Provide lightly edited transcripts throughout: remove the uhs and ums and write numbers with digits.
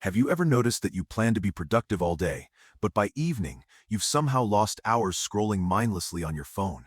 Have you ever noticed that you plan to be productive all day, but by evening, you've somehow lost hours scrolling mindlessly on your phone?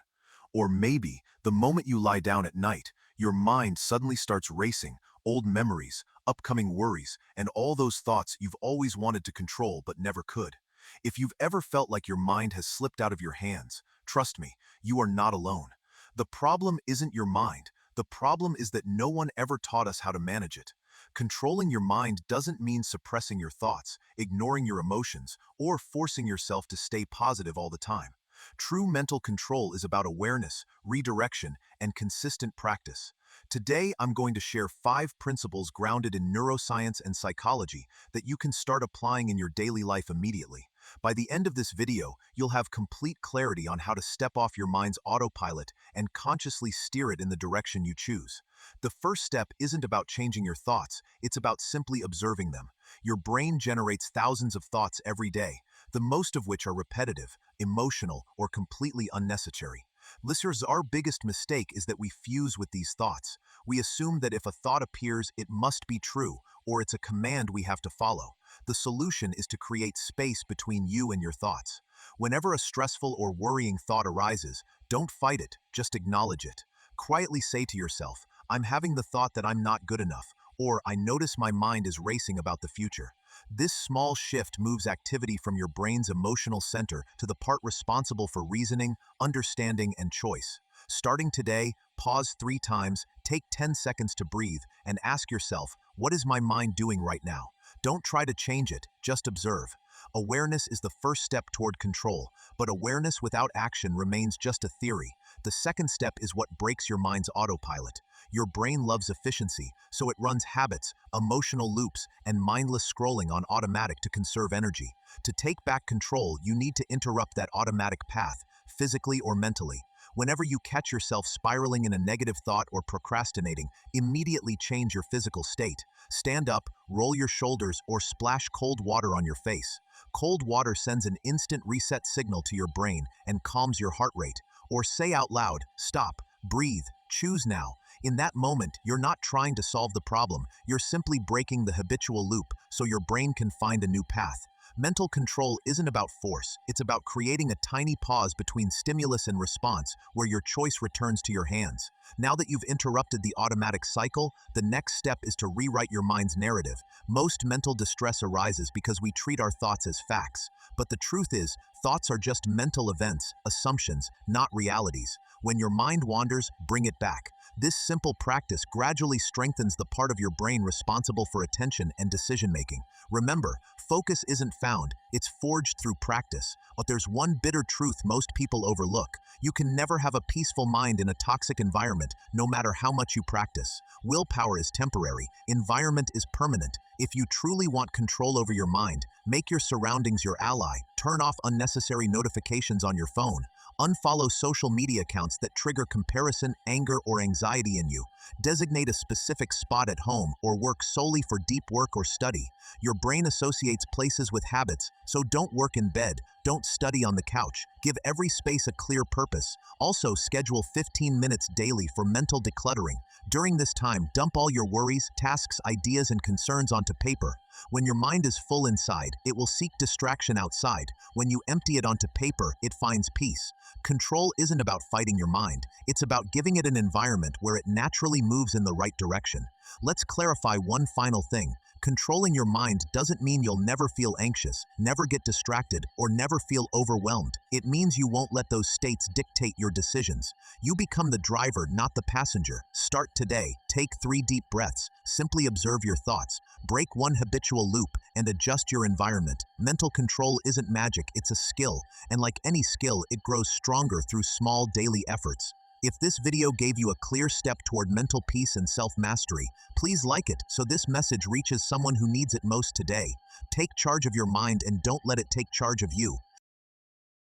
Or maybe, the moment you lie down at night, your mind suddenly starts racing, old memories, upcoming worries, and all those thoughts you've always wanted to control but never could. If you've ever felt like your mind has slipped out of your hands, trust me, you are not alone. The problem isn't your mind. The problem is that no one ever taught us how to manage it. Controlling your mind doesn't mean suppressing your thoughts, ignoring your emotions, or forcing yourself to stay positive all the time. True mental control is about awareness, redirection, and consistent practice. Today, I'm going to share 5 principles grounded in neuroscience and psychology that you can start applying in your daily life immediately. By the end of this video, you'll have complete clarity on how to step off your mind's autopilot and consciously steer it in the direction you choose. The first step isn't about changing your thoughts, it's about simply observing them. Your brain generates thousands of thoughts every day, the most of which are repetitive, emotional, or completely unnecessary. Listeners, our biggest mistake is that we fuse with these thoughts. We assume that if a thought appears, it must be true, or it's a command we have to follow. The solution is to create space between you and your thoughts. Whenever a stressful or worrying thought arises, don't fight it, just acknowledge it. Quietly say to yourself, I'm having the thought that I'm not good enough, or I notice my mind is racing about the future. This small shift moves activity from your brain's emotional center to the part responsible for reasoning, understanding, and choice. Starting today, pause 3 times, take 10 seconds to breathe, and ask yourself, what is my mind doing right now? Don't try to change it, just observe. Awareness is the first step toward control, but awareness without action remains just a theory. The second step is what breaks your mind's autopilot. Your brain loves efficiency, so it runs habits, emotional loops, and mindless scrolling on automatic to conserve energy. To take back control, you need to interrupt that automatic path, physically or mentally. Whenever you catch yourself spiraling in a negative thought or procrastinating, immediately change your physical state. Stand up, roll your shoulders, or splash cold water on your face. Cold water sends an instant reset signal to your brain and calms your heart rate. Or say out loud, stop, breathe, choose now. In that moment, you're not trying to solve the problem, you're simply breaking the habitual loop so your brain can find a new path. Mental control isn't about force, it's about creating a tiny pause between stimulus and response where your choice returns to your hands. Now that you've interrupted the automatic cycle, the next step is to rewrite your mind's narrative. Most mental distress arises because we treat our thoughts as facts. But the truth is, thoughts are just mental events, assumptions, not realities. When your mind wanders, bring it back. This simple practice gradually strengthens the part of your brain responsible for attention and decision-making. Remember, focus isn't found, it's forged through practice. But there's one bitter truth most people overlook. You can never have a peaceful mind in a toxic environment, no matter how much you practice. Willpower is temporary, environment is permanent. If you truly want control over your mind, make your surroundings your ally. Turn off unnecessary notifications on your phone. Unfollow social media accounts that trigger comparison, anger, or anxiety in you. Designate a specific spot at home or work solely for deep work or study. Your brain associates places with habits, so don't work in bed, don't study on the couch. Give every space a clear purpose. Also, schedule 15 minutes daily for mental decluttering. During this time, dump all your worries, tasks, ideas, and concerns onto paper. When your mind is full inside, it will seek distraction outside. When you empty it onto paper, it finds peace. Control isn't about fighting your mind. It's about giving it an environment where it naturally moves in the right direction. Let's clarify one final thing. Controlling your mind doesn't mean you'll never feel anxious, never get distracted, or never feel overwhelmed. It means you won't let those states dictate your decisions. You become the driver, not the passenger. Start today. Take 3 deep breaths. Simply observe your thoughts. Break one habitual loop and adjust your environment. Mental control isn't magic, it's a skill. And like any skill, it grows stronger through small daily efforts. If this video gave you a clear step toward mental peace and self-mastery, please like it so this message reaches someone who needs it most today. Take charge of your mind and don't let it take charge of you.